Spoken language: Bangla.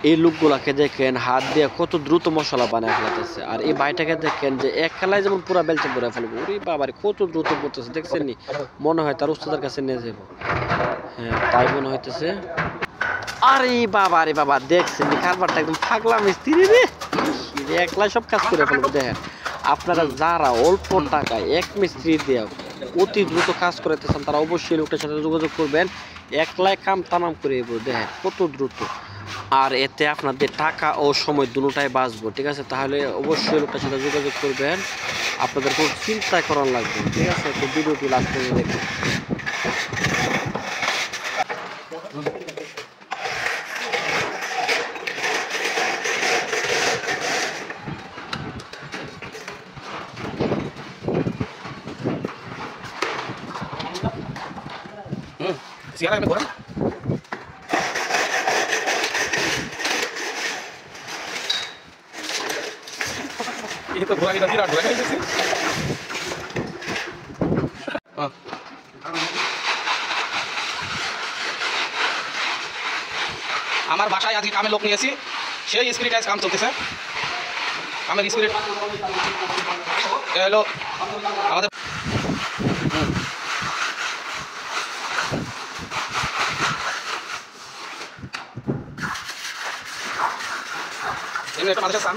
এই লোকগুলাকে দেখেন হাত দিয়ে কত দ্রুত মশলা বানায় ফেলাতেছে, আর এই ভাইটাকে দেখেন যে এক খেলায় যেমন পুরা বেলচা পুরা ফেলবো। ওরে বাবারে কত দ্রুত পড়তেছে, দেখছেন নি? মনে হয় তার উস্তাদের কাছে নিয়ে যাবো। হ্যাঁ, তাই মনে হইতেছে। আরে বাবা, আরে বাবা, দেখছেন নি কারবারটা একদম পাগলা মিস্ত্রি রে। একলা সব কাজ করে ফেলবো। দেখেন আপনারা যারা অল্প টাকায় এক মিস্ত্রি দিয়ে অতি দ্রুত কাজ করাইতেছেন তারা অবশ্যই লোকটার সাথে যোগাযোগ করবেন। একলাই কাম তামাম করে দেবো। দেখেন কত দ্রুত, আর এতে আপনাদের টাকা ও সময় দুটোটাই বাঁচবো। ঠিক আছে, তাহলে অবশ্যই লোকটার সাথে যোগাযোগ করবেন, আপনাদের কোনো চিন্তা করার লাগবে। ঠিক আছে, তো ভিডিওটি লাস্ট পর্যন্ত দেখুন। Siapa yang goreng? Itu goreng itu tidak goreng itu sih. আমার বাসায় আজকে কামের লোক নিয়েছি, সেই স্পিরিট আজ কাম চলতেছে। কামের স্পিরিট হলো আমাদের এমনি একটা মানুষের সাম